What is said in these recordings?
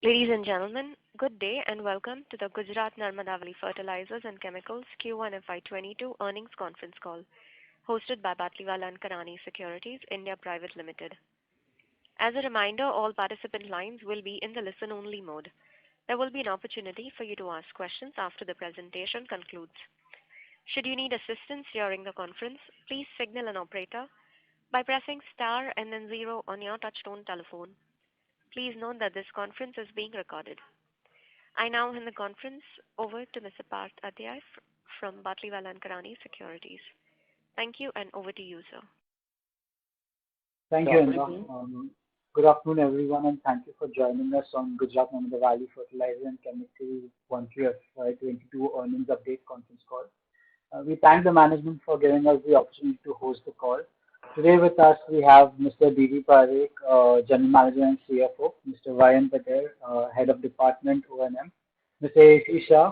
Ladies and gentlemen, good day and welcome to the Gujarat Narmada Fertilizers and Chemicals Q1FY22 earnings conference call, hosted by Batlivala & Karani Securities India Private Limited. As a reminder, all participant lines will be in the listen-only mode. There will be an opportunity for you to ask questions after the presentation concludes. Should you need assistance during the conference, please signal an operator by pressing star and then 0 on your touchtone telephone. Please note that this conference is being recorded. I now hand the conference over to Mr. Parth Adhyay from Batlivala & Karani Securities. Thank you, and over to you, sir. Thank you, Indra. Good afternoon, everyone, and thank you for joining us on Gujarat Narmada Fertilizers and Chemicals Q1FY22 earnings update conference call. We thank the management for giving us the opportunity to host the call. Today with us we have Mr. D.V. Parekh, General Manager and CFO, Mr. Y.N. Patel, Head of Department O&M, Mr. A.C. Shah,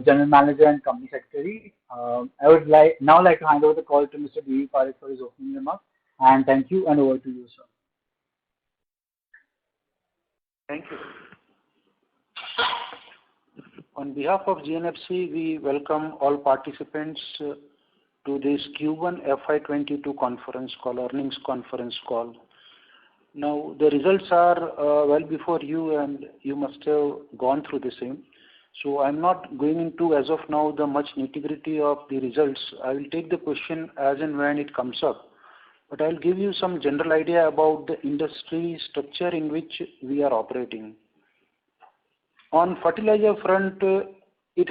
General Manager and Company Secretary. I would now like to hand over the call to Mr. D.V. Parekh for his opening remarks. And thank you, and over to you, sir. Thank you. On behalf of GNFC, we welcome all participants to this Q1FY22 conference call, earnings conference call. Now, the results are well before you, and you must have gone through the same. So I'm not going into, as of now, the much nitty-gritty of the results. I will take the question as and when it comes up. But I'll give you some general idea about the industry structure in which we are operating. On fertilizer front, it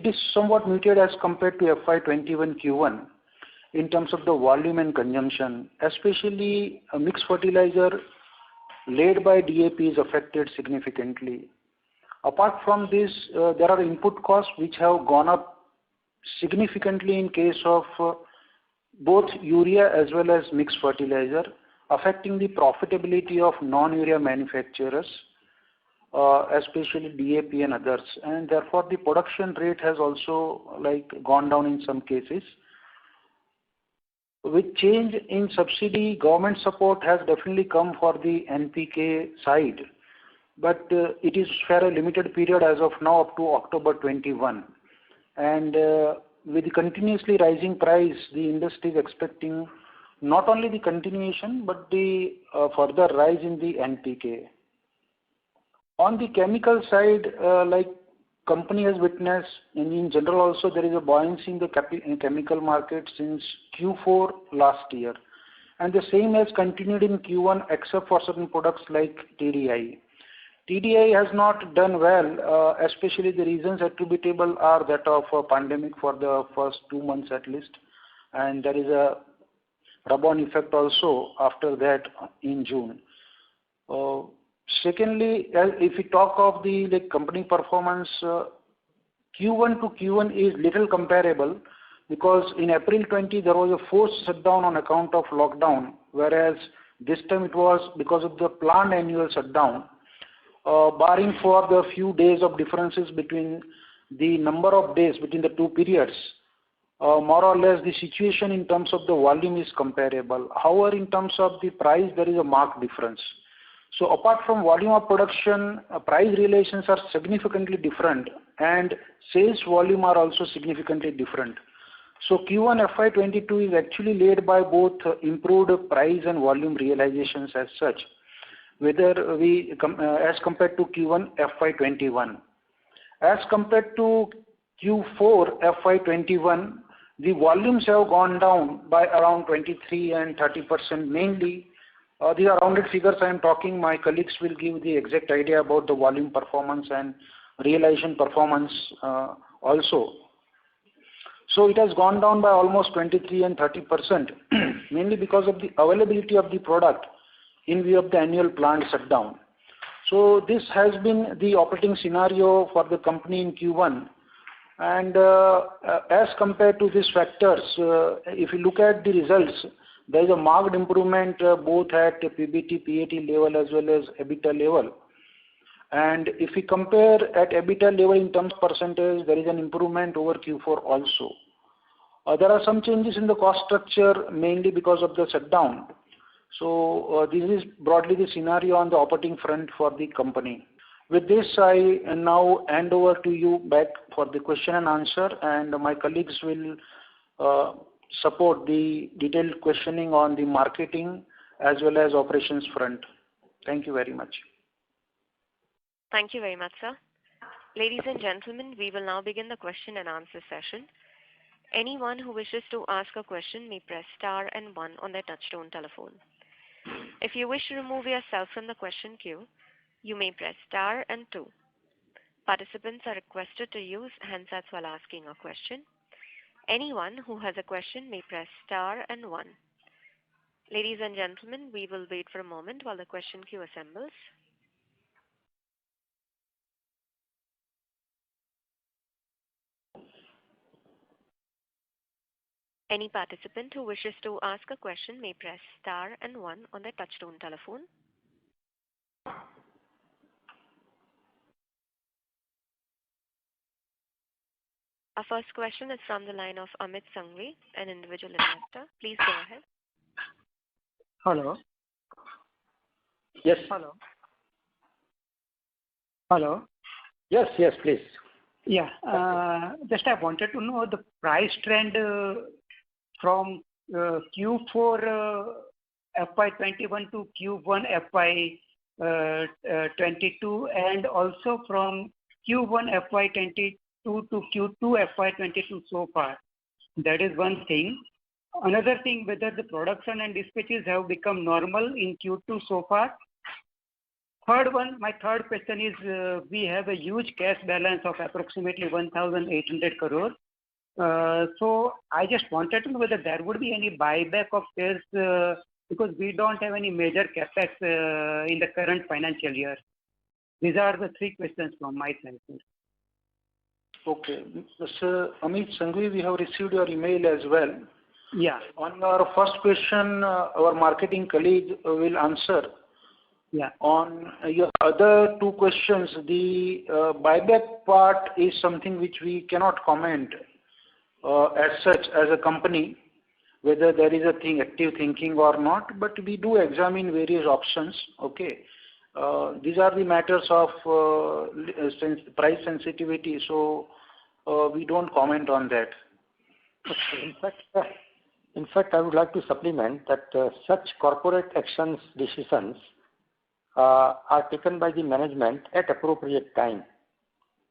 is somewhat muted as compared to FY21 Q1 in terms of the volume and consumption, especially a mixed fertilizer led by DAP is affected significantly. Apart from this, there are input costs which have gone up significantly in case of both urea as well as mixed fertilizer, affecting the profitability of non-urea manufacturers, especially DAP and others, and therefore the production rate has also gone down in some cases. With change in subsidy, government support has definitely come for the NPK side, but it is for a limited period as of now up to October 21. And with the continuously rising price, the industry is expecting not only the continuation but the further rise in the NPK. On the chemical side, company has witnessed, and in general also there is a buoyancy in the chemical market since Q4 last year. And the same has continued in Q1 except for certain products like TDI. TDI has not done well, especially the reasons attributable are that of a pandemic for the first 2 months at least. And there is a rub-on effect also after that in June. Secondly, if we talk of the company performance, Q1 to Q1 is little comparable because in April 20 there was a forced shutdown on account of lockdown, whereas this time it was because of the planned annual shutdown. Barring for the few days of differences between the number of days between the two periods, more or less the situation in terms of the volume is comparable. However, in terms of the price, there is a marked difference. So apart from volume of production, price relations are significantly different, and sales volume are also significantly different. So Q1 FY22 is actually led by both improved price and volume realizations as such, whether we as compared to Q1 FY21. As compared to Q4 FY21, the volumes have gone down by around 23 and 30%. Mainly, these are rounded figures I am talking. My colleagues will give the exact idea about the volume performance and realization performance also. So it has gone down by almost 23 and 30%, mainly because of the availability of the product in view of the annual plant shutdown. So this has been the operating scenario for the company in Q1. And as compared to these factors, if you look at the results, there is a marked improvement both at PBT, PAT level as well as EBITDA level. And if we compare at EBITDA level in terms of percentage, there is an improvement over Q4 also. There are some changes in the cost structure mainly because of the shutdown. So this is broadly the scenario on the operating front for the company. With this, I now hand over to you back for the question and answer, and my colleagues will support the detailed questioning on the marketing as well as operations front. Thank you very much. Thank you very much, sir. Ladies and gentlemen, we will now begin the question and answer session. Anyone who wishes to ask a question may press star and one on their touchtone telephone. If you wish to remove yourself from the question queue, you may press star and two. Participants are requested to use handsets while asking a question. Anyone who has a question may press star and one. Ladies and gentlemen, we will wait for a moment while the question queue assembles. Any participant who wishes to ask a question may press star and one on their touchtone telephone. Our first question is from the line of Amit Sanghvi, an individual investor. Please go ahead. Hello. Yes. Hello. Hello. Yes, please. Yeah. Just I wanted to know the price trend from Q4 FY21 to Q1 FY22 and also from Q1 FY22 to Q2 FY22 so far. That is one thing. Another thing, whether the production and dispatches have become normal in Q2 so far. My third question is, we have a huge cash balance of approximately 1,800 crore. So I just wanted to know whether there would be any buyback of shares because we don't have any major capex in the current financial year. These are the three questions from my side. Okay. Mr. Amit Sanghvi, we have received your email as well. Yeah. On our first question, our marketing colleague will answer. Yeah. On your other two questions, the buyback part is something which we cannot comment as such as a company, whether there is active thinking or not, but we do examine various options. Okay. These are the matters of price sensitivity, so we don't comment on that. Okay. In fact, I would like to supplement that such corporate actions decisions are taken by the management at appropriate time,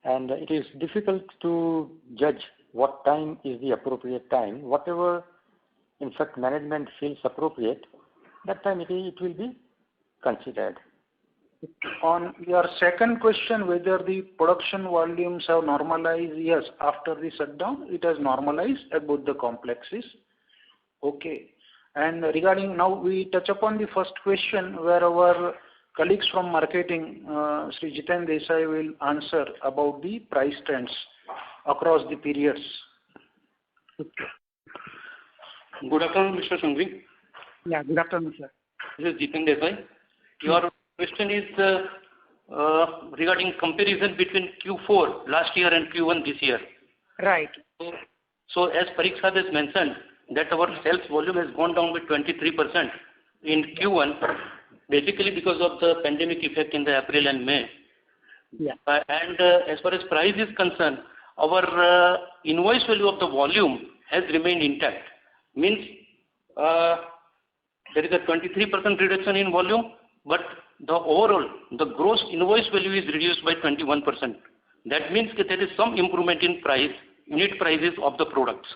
and it is difficult to judge what time is the appropriate time. Whatever, in fact, management feels appropriate, that time it will be considered. On your second question, whether the production volumes have normalized, yes, after the shutdown, it has normalized at both the complexes. Okay. And regarding now, we touch upon the first question where our colleagues from marketing, Sri Jiten Desai, will answer about the price trends across the periods. Good afternoon, Mr. Sanghvi. Yeah, good afternoon, sir. This is Jiten Desai. Your question is regarding comparison between Q4 last year and Q1 this year. Right. So as Parikh Sahab has mentioned, that our sales volume has gone down by 23% in Q1, basically because of the pandemic effect in the April and May. Yeah. And as far as price is concerned, our invoice value of the volume has remained intact. Means there is a 23% reduction in volume, but the overall, the gross invoice value is reduced by 21%. That means that there is some improvement in price, unit prices of the products.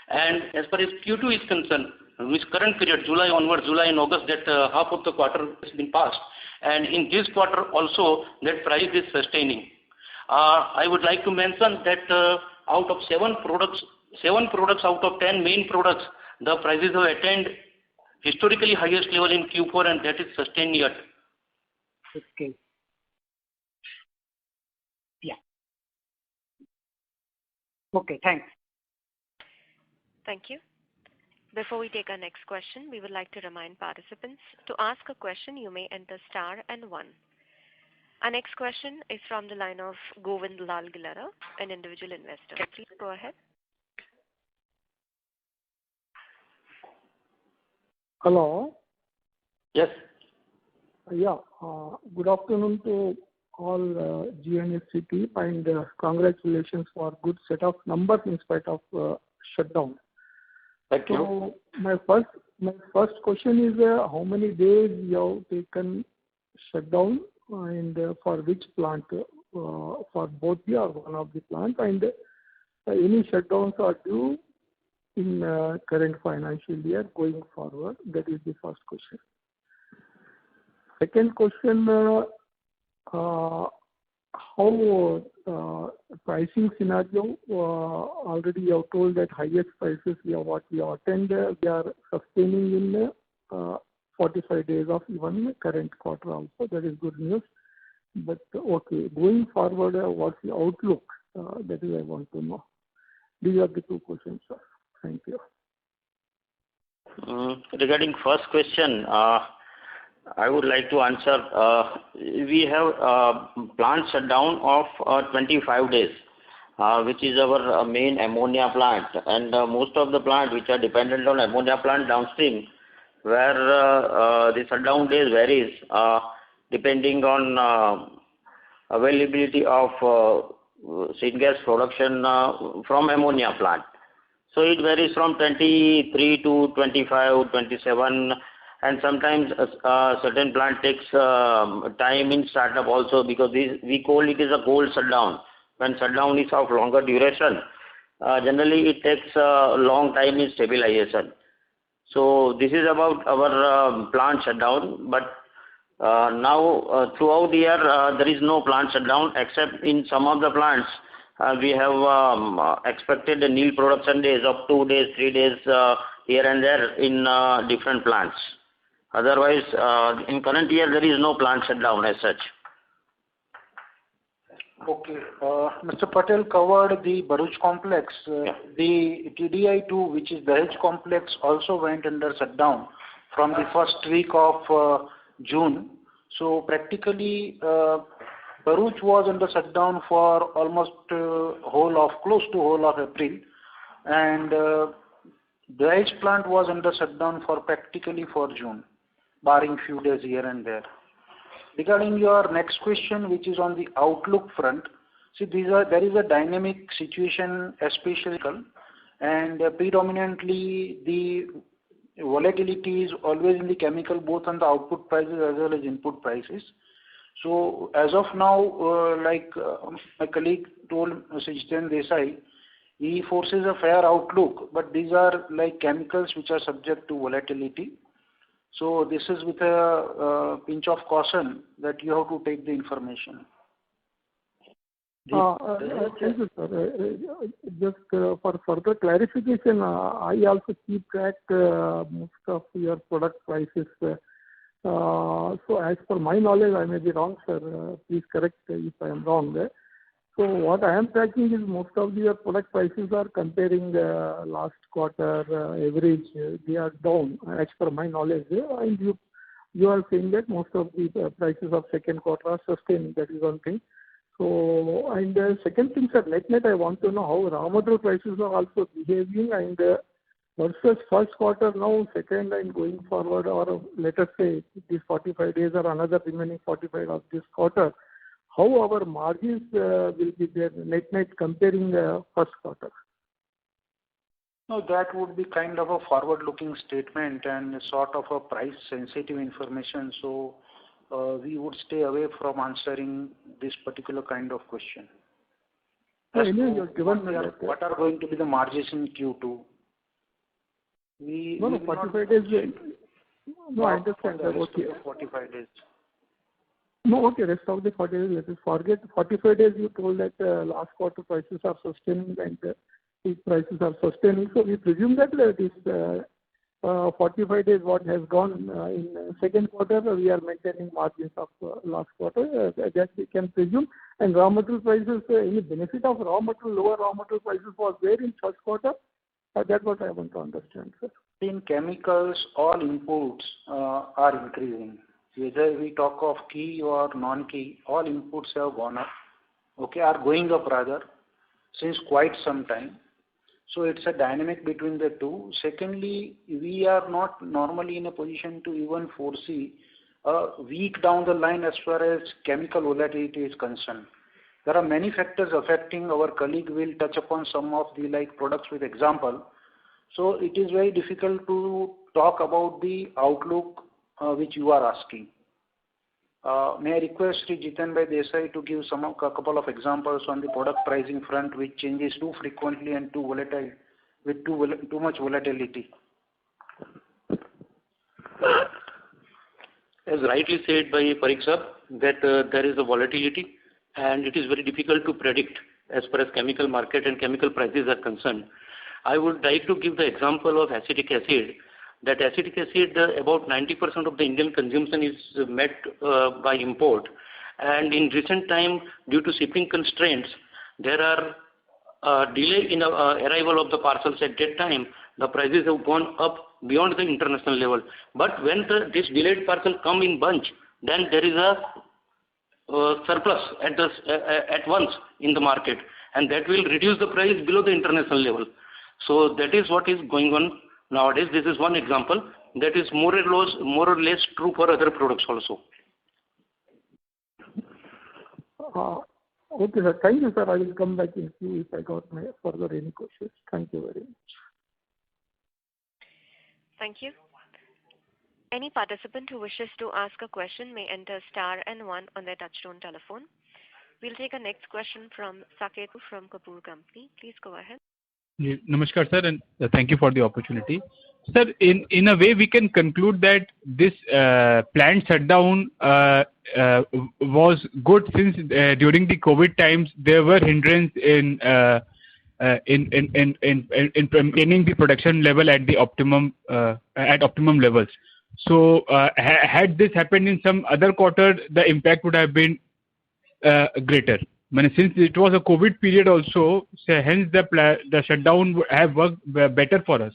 And as far as Q2 is concerned, which current period, July onwards, July and August, that half of the quarter has been passed. And in this quarter also, that price is sustaining. I would like to mention that out of 7 products out of 10 main products, the prices have attained historically highest level in Q4, and that is sustained yet. Okay. Yeah. Okay, thanks. Thank you. Before we take our next question, we would like to remind participants to ask a question, you may enter star and one. Our next question is from the line of Govind Lal Gilara, an individual investor. Please go ahead. Hello. Yes. Yeah. Good afternoon to all GNFC team, and congratulations for good set of numbers in spite of shutdown. Thank you. So my first question is how many days you have taken shutdown, and for which plant? For both the or one of the plant, and any shutdowns are due in current financial year going forward? That is the first question. Second question, how pricing scenario, already you have told that highest prices what we have attained, they are sustaining in 45 days of even current quarter also. That is good news. But okay, going forward, what's the outlook? That is I want to know. These are the two questions, sir. Thank you. Regarding first question, I would like to answer. We have plant shutdown of 25 days, which is our main ammonia plant, and most of the plant which are dependent on ammonia plant downstream, where the shutdown days varies depending on availability of syngas production from ammonia plant. So it varies from 23 to 25, 27, and sometimes certain plant takes time in startup also, because we call it as a cold shutdown. When shutdown is of longer duration, generally it takes a long time in stabilization. So this is about our plant shutdown. But now throughout the year there is no plant shutdown, except in some of the plants we have expected nil production days of 2 days, 3 days here and there in different plants. Otherwise, in current year there is no plant shutdown as such. Okay. Mr. Patel covered the Bharuch complex. Yeah. The TDI2, which is the Dahej complex, also went under shutdown from the first week of June. So practically, Bharuch was under shutdown for almost close to whole of April, and Dahej plant was under shutdown for practically for June, barring few days here and there. Regarding your next question, which is on the outlook front, see, there is a dynamic situation, especially, and predominantly the volatility is always in the chemical, both on the output prices as well as input prices. So as of now, like my colleague told, Mr. Jiten Desai, he forces a fair outlook, but these are like chemicals which are subject to volatility. So this is with a pinch of caution that you have to take the information. Thank you, sir. Just for further clarification, I also keep track most of your product prices. So as per my knowledge, I may be wrong, sir. Please correct if I am wrong. So what I am tracking is most of your product prices are comparing last quarter average. They are down as per my knowledge. And you are saying that most of the prices of second quarter are sustained. That is one thing. So, and second thing, sir, net I want to know how raw material prices are also behaving, and versus first quarter now, second, and going forward, or let us say these 45 days or another remaining 45 of this quarter, how our margins will be there net comparing first quarter? No, that would be kind of a forward-looking statement and sort of a price-sensitive information. So we would stay away from answering this particular kind of question. What are going to be the margins in Q2? No, 45 days. No, I understand that. Okay. 45 days. No, okay, rest of the 40 days, let us forget. 45 days you told that last quarter prices are sustaining and these prices are sustaining. So we presume that this 45 days what has gone in second quarter, we are maintaining margins of last quarter. That we can presume. And raw material prices, any benefit of lower raw material prices was there in first quarter? That's what I want to understand, sir. In chemicals, all inputs are increasing. Whether we talk of key or non-key, all inputs have gone up, are going up rather, since quite some time. So it's a dynamic between the two. Secondly, we are not normally in a position to even foresee a week down the line as far as chemical volatility is concerned. There are many factors affecting. Our colleague will touch upon some of the products with example. So it is very difficult to talk about the outlook which you are asking. May I request Sri Jitanbhai Desai to give a couple of examples on the product pricing front which changes too frequently and too volatile, with too much volatility. As rightly said by Parikh sir, that there is a volatility and it is very difficult to predict as far as chemical market and chemical prices are concerned. I would like to give the example of acetic acid. That acetic acid, about 90% of the Indian consumption is met by import, and in recent time, due to shipping constraints, there are delay in arrival of the parcels. At that time, the prices have gone up beyond the international level. But when this delayed parcel come in bunch, then there is a surplus at once in the market, and that will reduce the price below the international level. So that is what is going on nowadays. This is one example. That is more or less true for other products also. Okay, sir. Thank you, sir. I will come back in queue if I got further any questions. Thank you very much. Thank you. Any participant who wishes to ask a question may enter star and 1 on their touchtone telephone. We'll take a next question from Saket from Kapoor Company. Please go ahead. Namaskar, sir, and thank you for the opportunity. Sir, in a way, we can conclude that this planned shutdown was good since during the COVID times there were hindrance in maintaining the production level at the optimum levels. So, had this happened in some other quarter, the impact would have been greater. Since it was a COVID period also, so hence the shutdown would have worked better for us.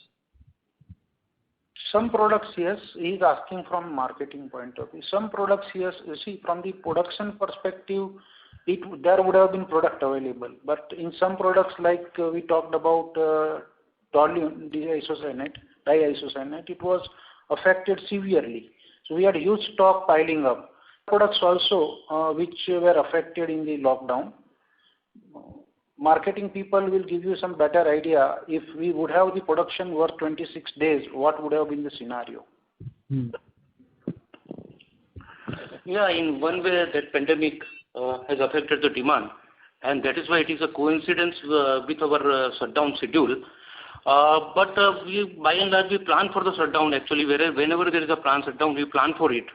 Some products, yes, he is asking from marketing point of view. Some products, yes, you see, from the production perspective, there would have been product available. But in some products, like we talked about toluene, diisocyanate, it was affected severely. So we had huge stock piling up. Products also which were affected in the lockdown. Marketing people will give you some better idea. If we would have the production work 26 days, what would have been the scenario? Yeah, in one way that pandemic has affected the demand, and that is why it is a coincidence with our shutdown schedule. But we, by and large, we plan for the shutdown actually. Whenever there is a planned shutdown, we plan for it.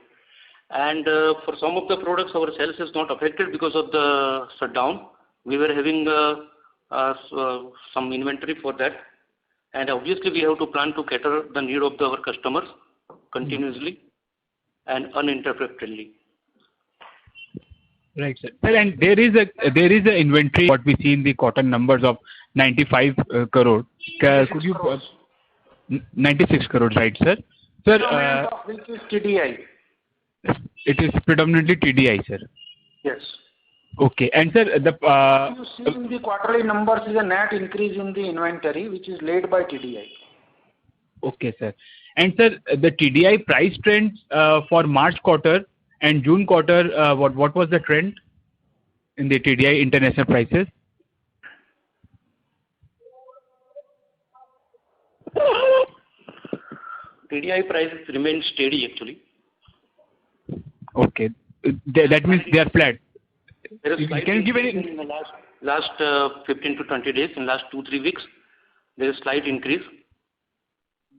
And for some of the products, our sales is not affected because of the shutdown. We were having some inventory for that, and obviously we have to plan to cater the need of our customers continuously and uninterruptedly. Right, sir. Sir, and there is a inventory what we see in the cotton numbers of 95 crore. Could you 96 crore, right, sir? Sir, which is TDI. It is predominantly TDI, sir. Yes. Okay, and sir, you see in the quarterly numbers is a net increase in the inventory, which is led by TDI. Okay, sir. And sir, the TDI price trends for March quarter and June quarter, what was the trend in the TDI international prices? TDI prices remain steady actually. Okay, that means they are flat. There is Can you give any in the last 15 to 20 days, in last 2-3 weeks, there is slight increase.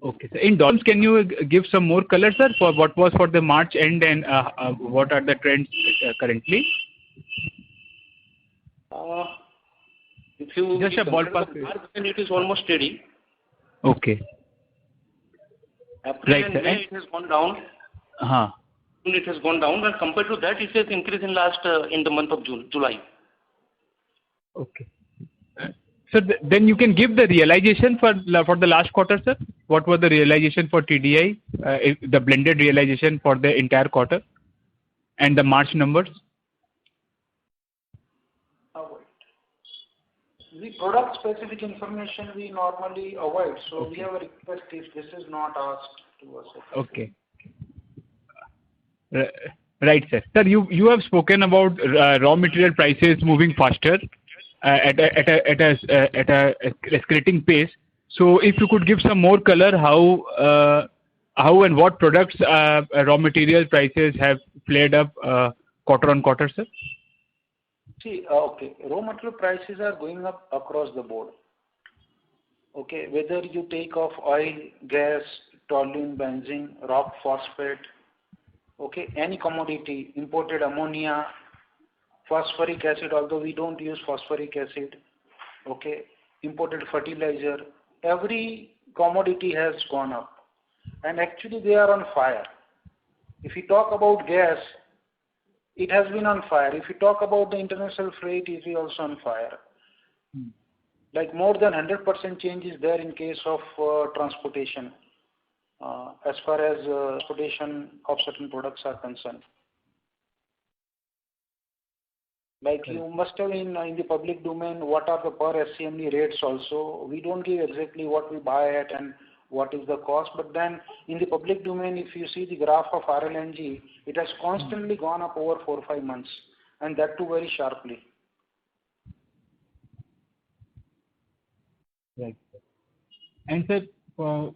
Okay, sir. In dollars, can you give some more color, sir, for what was for the March end and what are the trends currently? If you just a ballpark, March end, it is almost steady. Okay. April Right, and sir. May it has gone down. It has gone down, and compared to that, it has increased in the month of July. Okay. So then you can give the realization for the last quarter, sir. What was the realization for TDI, the blended realization for the entire quarter, and the March numbers? The product specific information we normally avoid, so we have a request if this is not asked to us. Okay. Right, sir. Sir, you have spoken about raw material prices moving faster at a escalating pace. So if you could give some more color, how and what products raw material prices have played up quarter on quarter, sir? See, okay, raw material prices are going up across the board. Okay, whether you take off oil, gas, toluene, benzene, rock phosphate, okay, any commodity, imported ammonia, phosphoric acid, although we don't use phosphoric acid, okay, imported fertilizer, every commodity has gone up. And actually they are on fire. If we talk about gas, it has been on fire. If you talk about the international freight, it is also on fire. Like more than 100% change is there in case of transportation, as far as transportation of certain products are concerned. Like you must have in the public domain, what are the per SCMD rates also. We don't give exactly what we buy at and what is the cost, but then in the public domain, if you see the graph of RLNG, it has constantly gone up over 4 or 5 months, and that too very sharply. Right. And sir,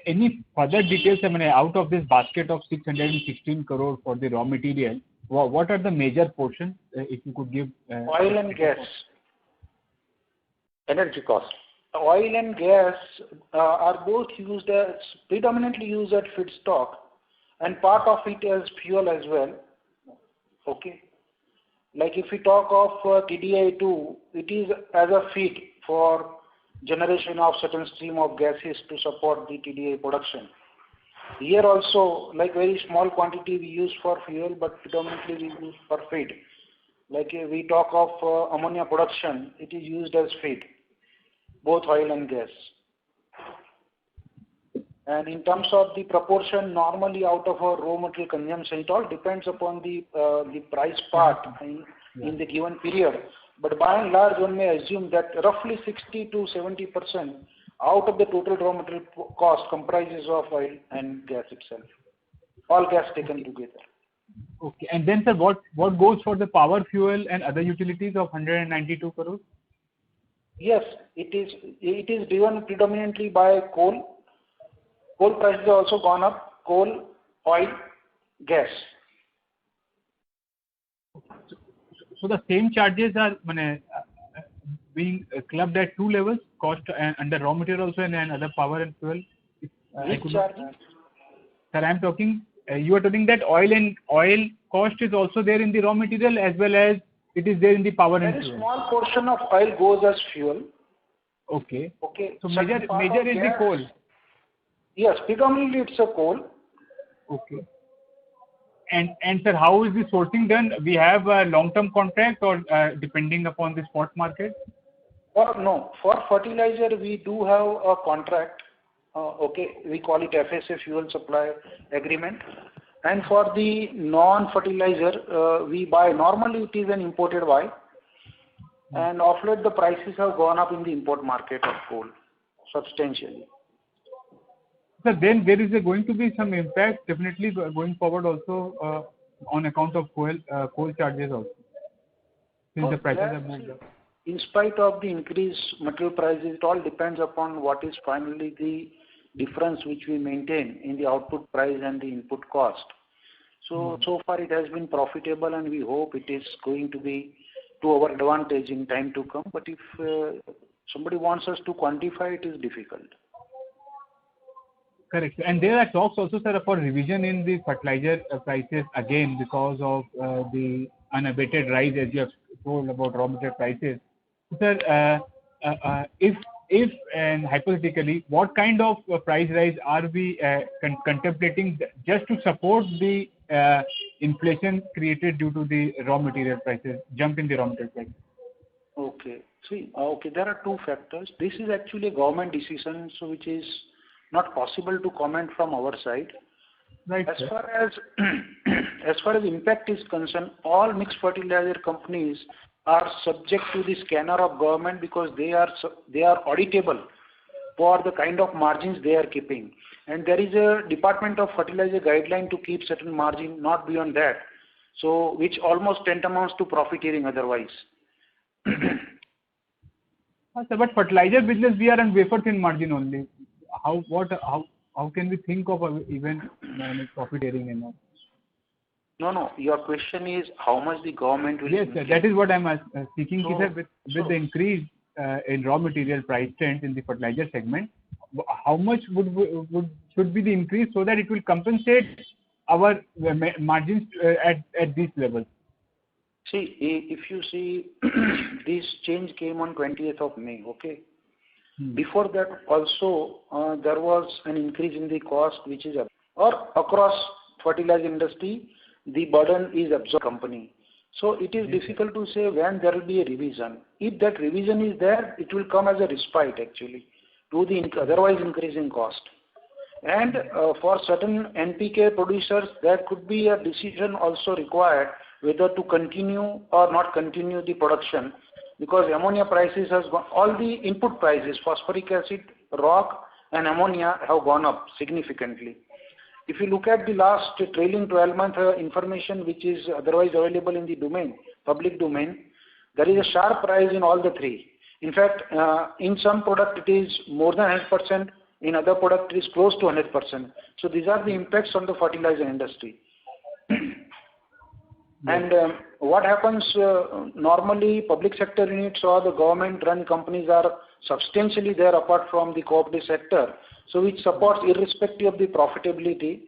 any further details, I mean, out of this basket of 616 crore for the raw material, what are the major portions, if you could give? Oil and gas. Energy cost. Oil and gas are both used as, predominantly used as feedstock, and part of it as fuel as well. Okay. Like if we talk of TDI2, it is as a feed for generation of certain stream of gases to support the TDI production. Here also, like very small quantity we use for fuel, but predominantly we use for feed. Like we talk of ammonia production, it is used as feed, both oil and gas. And in terms of the proportion, normally out of our raw material consumption, it all depends upon the price part in the given period. But by and large, one may assume that roughly 60 to 70% out of the total raw material cost comprises of oil and gas itself. All gas taken together. Okay. And then, sir, what goes for the power, fuel, and other utilities of 192 crores? Yes, it is driven predominantly by coal. Coal prices have also gone up. Coal, oil, gas. So the same charges are being clubbed at two levels, cost under raw material also and other power and fuel. Which charges? Sir, I'm talking. You are talking that oil cost is also there in the raw material as well as it is there in the power and fuel. Very small portion of oil goes as fuel. Okay. Okay. So major is the coal. Yes, predominantly it's a coal. Okay. And sir, how is the sourcing done? We have a long-term contract or depending upon the spot market? No, for fertilizer we do have a contract. Okay, we call it FSA, fuel supply agreement. And for the non-fertilizer, we buy. Normally it is an imported buy. And of late the prices have gone up in the import market of coal substantially. So then there is going to be some impact definitely going forward also on account of coal charges also. Since the prices have moved up. In spite of the increased material prices, it all depends upon what is finally the difference which we maintain in the output price and the input cost. So far it has been profitable and we hope it is going to be to our advantage in time to come. But if somebody wants us to quantify, it is difficult. Correct. And there are talks also, sir, for revision in the fertilizer prices again because of the unabated rise, as you have told about raw material prices. Sir, if and hypothetically, what kind of price rise are we contemplating just to support the inflation created due to the raw material prices, jump in the raw material prices? Okay. See, there are two factors. This is actually a government decision, so which is not possible to comment from our side. Right. As far as impact is concerned, all mixed fertilizer companies are subject to the scanner of government because they are auditable for the kind of margins they are keeping. And there is a Department of Fertilizer guideline to keep certain margin, not beyond that. So which almost tantamounts to profiteering otherwise. Sir, but fertilizer business, we are on wafer thin margin only. How can we think of even profiteering and all? No. Your question is how much the government will. Yes, sir. That is what I'm seeking. So, with the increase in raw material price trends in the fertilizer segment, how much should be the increase so that it will compensate our margins at these levels? See, if you see, this change came on 20th of May, okay? Before that also, there was an increase in the cost, which is across fertilizer industry, the burden is absorbed company. So it is difficult to say when there will be a revision. If that revision is there, it will come as a respite actually to the otherwise increasing cost. And for certain NPK producers, there could be a decision also required whether to continue or not continue the production, because ammonia prices has gone, all the input prices, phosphoric acid, rock and ammonia have gone up significantly. If you look at the last trailing 12-month information which is otherwise available in the domain, public domain, there is a sharp rise in all the three. In fact, in some product it is more than 100%, in other product it is close to 100%. So these are the impacts on the fertilizer industry. And what happens normally, public sector units or the government run companies are substantially there apart from the cooperative sector, so which supports irrespective of the profitability.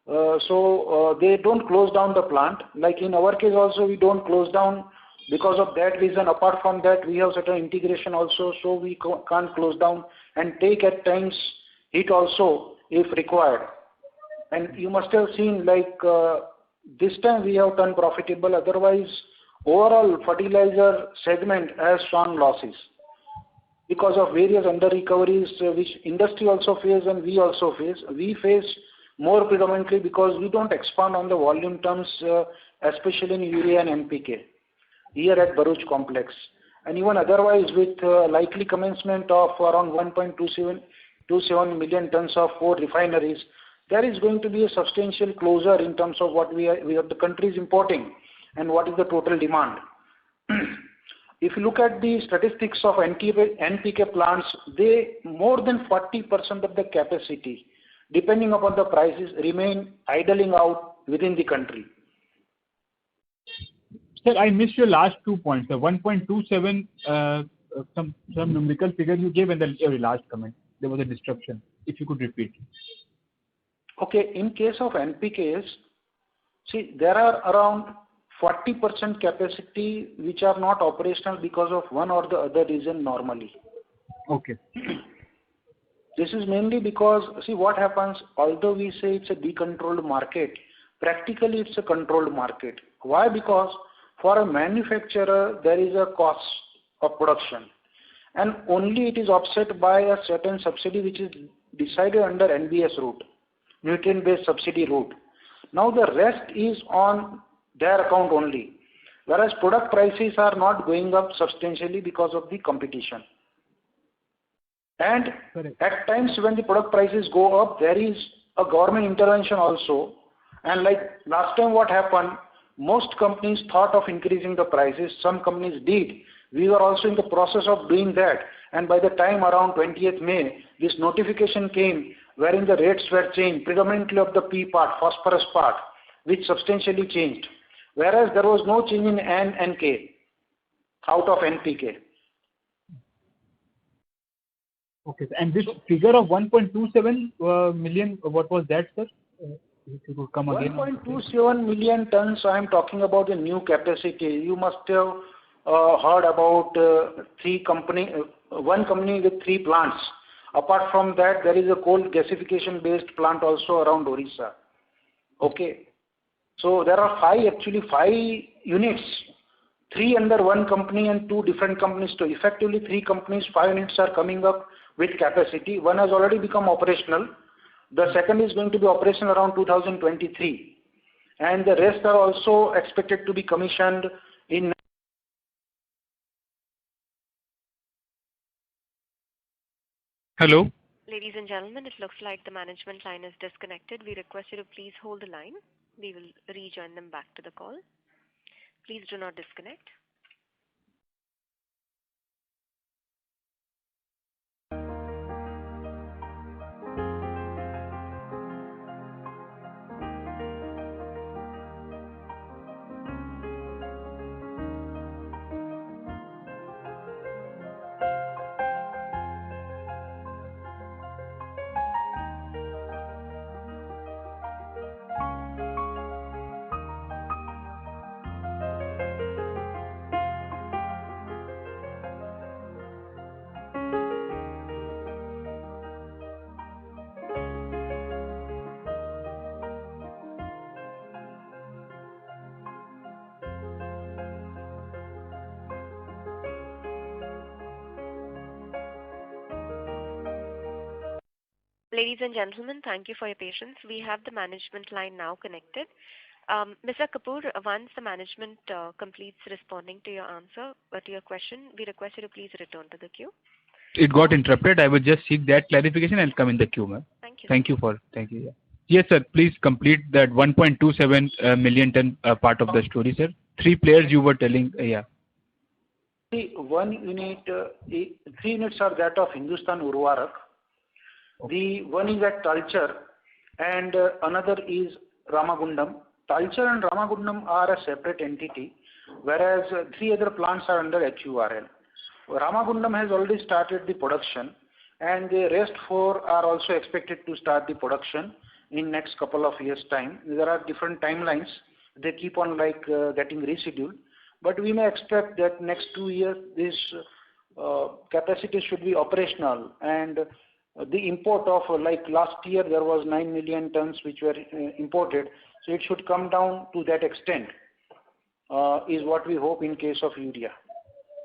So they don't close down the plant. Like in our case also, we don't close down because of that reason. Apart from that, we have certain integration also, so we can't close down and take at times hit also if required. And you must have seen, like this time we have turned profitable, otherwise overall fertilizer segment has shown losses because of various under recoveries which industry also face and we also face. We face more predominantly because we don't expand on the volume terms, especially in urea and NPK here at Bharuch complex. And even otherwise with likely commencement of around 1.27 million tons of 4 refineries, there is going to be a substantial closure in terms of what we have the country is importing and what is the total demand. If you look at the statistics of NPK plants, they more than 40% of the capacity, depending upon the prices, remain idling out within the country. Sir, I missed your last 2 points. The 1.27, some numerical figure you gave, and the last comment. There was a disruption. If you could repeat. Okay, in case of NPKs, see, there are around 40% capacity which are not operational because of one or the other reason normally. Okay. This is mainly because, see what happens, although we say it's a decontrolled market, practically it's a controlled market. Why? Because for a manufacturer, there is a cost of production and only it is offset by a certain subsidy which is decided under NBS route, nutrient-based subsidy route. Now the rest is on their account only, whereas product prices are not going up substantially because of the competition. And at times when the product prices go up, there is a government intervention also. And like last time what happened, most companies thought of increasing the prices, some companies did. We were also in the process of doing that, and by the time around 20th May, this notification came wherein the rates were changed, predominantly of the P part, phosphorus part, which substantially changed. Whereas there was no change in N and K out of NPK. Okay, and this figure of 1.27 million, what was that, sir? If you could come again. 1.27 million tons, I am talking about the new capacity. You must have heard about one company with 3 plants. Apart from that, there is a coal gasification based plant also around Orissa. Okay. So there are 5 units, 3 under one company and 2 different companies. So effectively 3 companies, 5 units are coming up with capacity. One has already become operational. The second is going to be operational around 2023. And the rest are also expected to be commissioned in Hello. Ladies and gentlemen, it looks like the management line is disconnected. We request you to please hold the line. We will rejoin them back to the call. Please do not disconnect. Ladies and gentlemen, thank you for your patience. We have the management line now connected. Mr. Kapoor, once the management completes responding to your answer, to your question, we request you to please return to the queue. It got interrupted. I will just seek that clarification and come in the queue, ma'am. Thank you. Thank you. Yeah. Yes, sir. Please complete that 1.27 million ton part of the story, sir. 3 players you were telling. Yeah. See, 1 unit, 3 units are that of Hindustan Urvarak. The one is at Talcher and another is Ramagundam. Talcher and Ramagundam are a separate entity, whereas 3 other plants are under HURL. Ramagundam has already started the production and the rest 4 are also expected to start the production in next couple of years' time. There are different timelines. They keep on getting rescheduled. But we may expect that next 2 years this capacity should be operational, and the import of last year there was 9 million tons which were imported, so it should come down to that extent is what we hope in case of urea.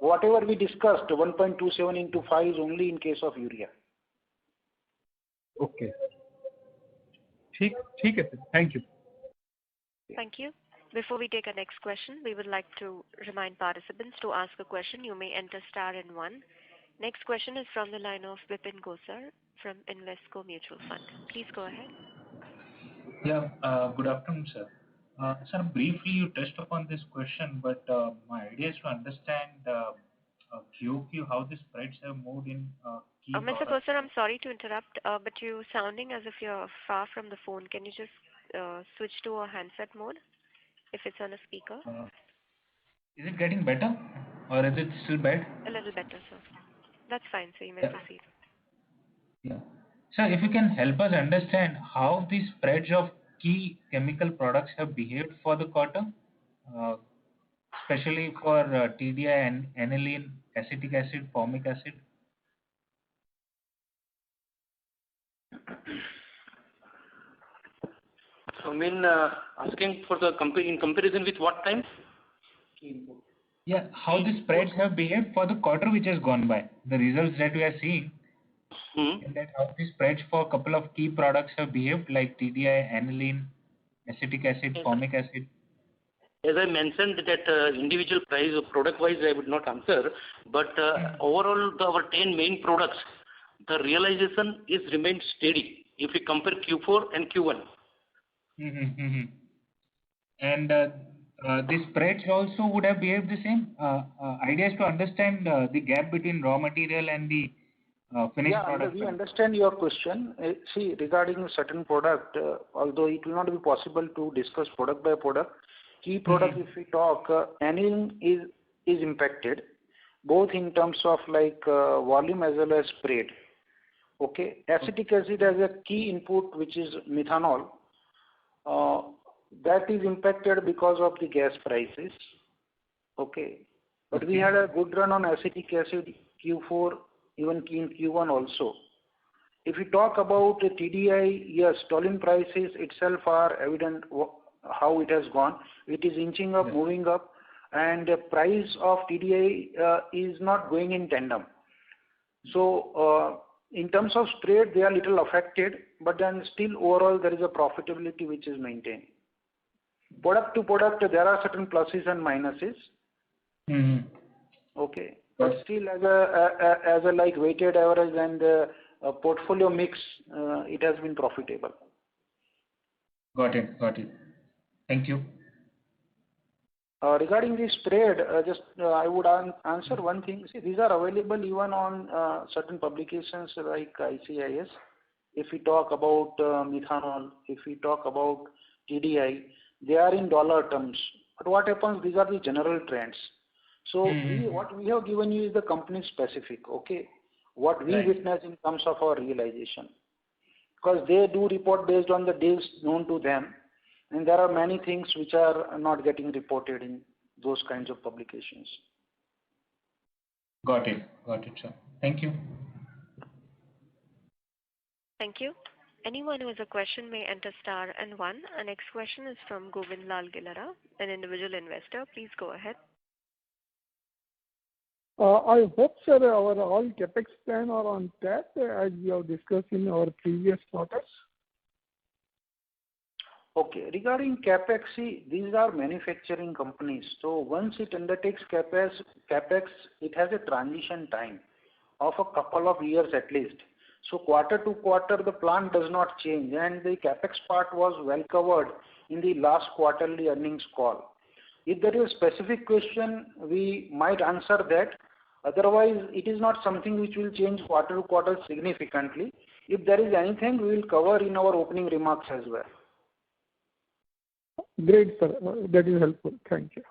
Whatever we discussed, 1.27 into 5 is only in case of urea. Okay. ठीक है sir. Thank you. Thank you. Before we take our next question, we would like to remind participants to ask a question. You may enter star and 1. Next question is from the line of Vipin Gosar from Invesco Mutual Fund. Please go ahead. Yeah, good afternoon, sir. Sir, briefly you touched upon this question, but my idea is to understand QOQ, how the spreads have moved in key Mr. Gosar, I'm sorry to interrupt, but you're sounding as if you're far from the phone. Can you just switch to a handset mode if it's on a speaker? Is it getting better or is it still bad? A little better, sir. That's fine, so you may proceed. Yeah. Sir, if you can help us understand how the spreads of key chemical products have behaved for the quarter, especially for TDI and aniline, acetic acid, formic acid. I mean, asking for the in comparison with what time? Yeah, how the spreads have behaved for the quarter which has gone by. The results that we are seeing, and that how the spreads for a couple of key products have behaved, like TDI, aniline, acetic acid, formic acid. As I mentioned that individual price of product wise I would not answer, but overall our 10 main products, the realization is remained steady if we compare Q4 and Q1. And the spreads also would have behaved the same. Idea is to understand the gap between raw material and the finished product. We understand your question. See, regarding certain product, although it will not be possible to discuss product by product, key product if we talk, aniline is impacted, both in terms of volume as well as spread. Okay, acetic acid has a key input which is methanol. That is impacted because of the gas prices. Okay, but we had a good run on acetic acid Q4, even in Q1 also. If we talk about the TDI, yes, toluene prices itself are evident how it has gone. It is inching up, moving up, and the price of TDI is not going in tandem. So in terms of spread, they are little affected, but then still overall there is a profitability which is maintained. Product to product, there are certain pluses and minuses. Okay, but still as a weighted average and portfolio mix, it has been profitable. Got it. Thank you. Regarding the spread, I would answer one thing. See, these are available even on certain publications like ICIS. If we talk about methanol, if we talk about TDI, they are in dollar terms. But what happens? These are the general trends. So what we have given you is the company specific, okay? What we witness in terms of our realization. Because they do report based on the deals known to them. And there are many things which are not getting reported in those kinds of publications. Got it, sir. Thank you. Thank you. Anyone who has a question may enter star and one. Our next question is from Govind Lal Gilara, an individual investor. Please go ahead. I hope, sir, our all capex plan are on tap as we have discussed in our previous quarters. Okay, regarding capex, see, these are manufacturing companies. So once it undertakes capex, it has a transition time of a couple of years at least. So quarter to quarter, the plan does not change, and the capex part was well covered in the last quarterly earnings call. If there is a specific question, we might answer that. Otherwise, it is not something which will change quarter to quarter significantly. If there is anything, we will cover in our opening remarks as well. Great, sir. That is helpful. Thank you.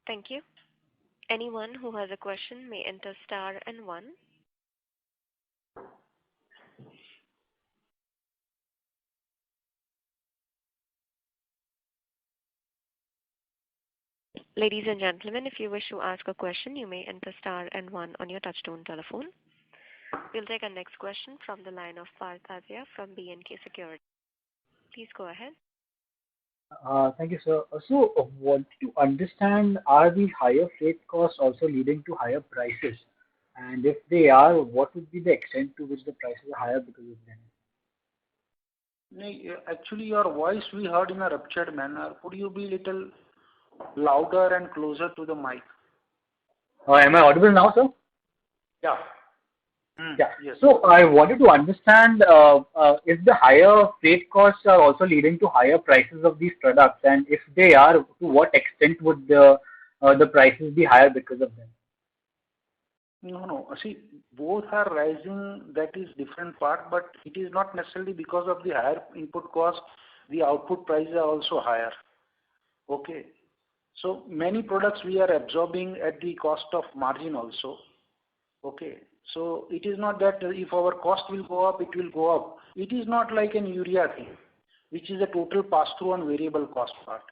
Thank you. Anyone who has a question may enter star and one. Ladies and gentlemen, if you wish to ask a question, you may enter star and one on your touchtone telephone. We'll take our next question from the line of Parth Azia from B&K Securities. Please go ahead. Thank you, sir. So, want to understand, are these higher freight costs also leading to higher prices? And if they are, what would be the extent to which the prices are higher because of them? Actually, your voice we heard in a ruptured manner. Could you be little louder and closer to the mic? Am I audible now, sir? Yeah. Yeah. Yes. So I wanted to understand if the higher freight costs are also leading to higher prices of these products, and if they are, to what extent would the prices be higher because of them? No. See, both are rising. That is different part, but it is not necessarily because of the higher input cost. The output prices are also higher. Okay. So many products we are absorbing at the cost of margin also. Okay. So it is not that if our cost will go up, it will go up. It is not like an urea thing, which is a total pass-through on variable cost part.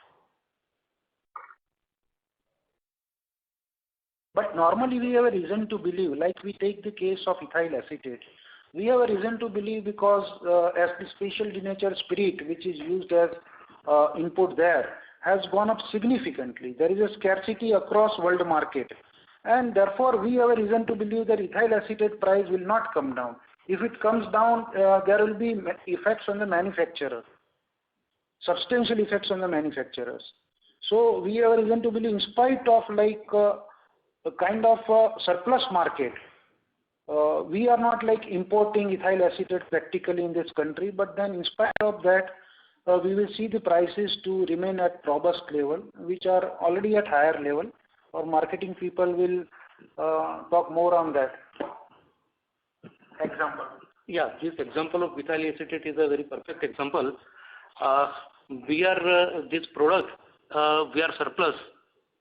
But normally we have a reason to believe, like we take the case of ethyl acetate. We have a reason to believe because as the special denatured spirit, which is used as input there, has gone up significantly. There is a scarcity across world market. And therefore, we have a reason to believe that ethyl acetate price will not come down. If it comes down, there will be effects on the manufacturer, substantial effects on the manufacturers. So we have a reason to believe, in spite of like a kind of surplus market, we are not like importing ethyl acetate practically in this country. But then, in spite of that, we will see the prices to remain at robust level, which are already at higher level. Our marketing people will talk more on that. Example. Yeah, this example of ethyl acetate is a very perfect example. This product, we are surplus.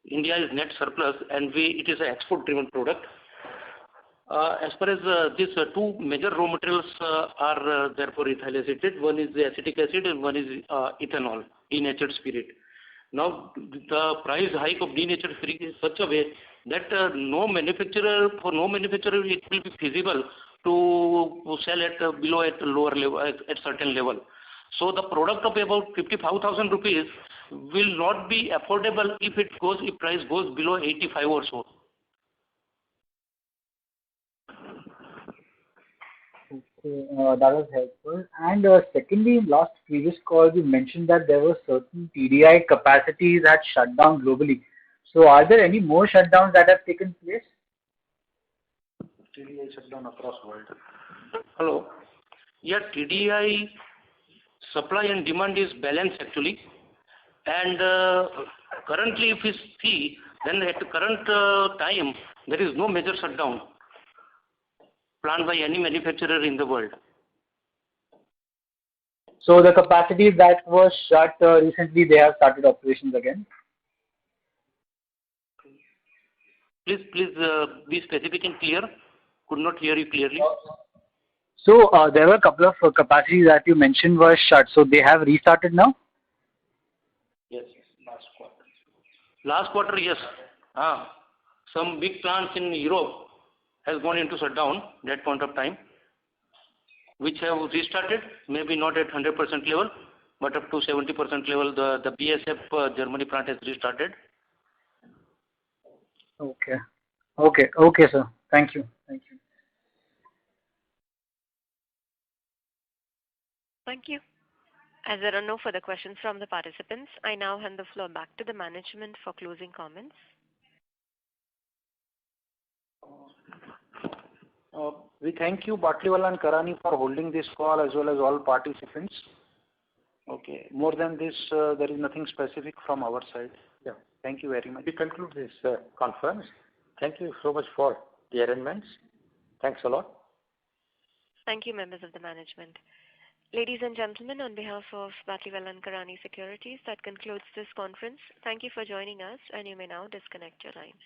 India is net surplus, and it is an export-driven product. As far as these two major raw materials are there for ethyl acetate, one is the acetic acid and one is ethanol, denatured spirit. Now, the price hike of denatured spirit is such a way that for no manufacturer it will be feasible to sell at lower level, at certain level. So the product of about 55,000 rupees will not be affordable if price goes below 85 or so. Okay, that was helpful. And secondly, in last previous call, you mentioned that there were certain TDI capacities that shut down globally. So are there any more shutdowns that have taken place? TDI shutdown across world. Hello. Yeah, TDI supply and demand is balanced actually. And currently, if we see, then at the current time, there is no major shutdown planned by any manufacturer in the world. So the capacities that were shut recently, they have started operations again. Please be specific and clear. Could not hear you clearly. So there were a couple of capacities that you mentioned were shut. So they have restarted now? Yes, last quarter, yes. Some big plants in Europe has gone into shutdown that point of time, which have restarted, maybe not at 100% level, but up to 70% level. The BSF Germany plant has restarted. Okay, sir. Thank you. Thank you. As there are no further questions from the participants, I now hand the floor back to the management for closing comments. We thank you, Batliwala and Karani, for holding this call as well as all participants. Okay. More than this, there is nothing specific from our side. Yeah. Thank you very much. We conclude this conference. Thank you so much for the arrangements. Thanks a lot. Thank you, members of the management. Ladies and gentlemen, on behalf of Batliwala and Karani Securities, that concludes this conference. Thank you for joining us, and you may now disconnect your lines.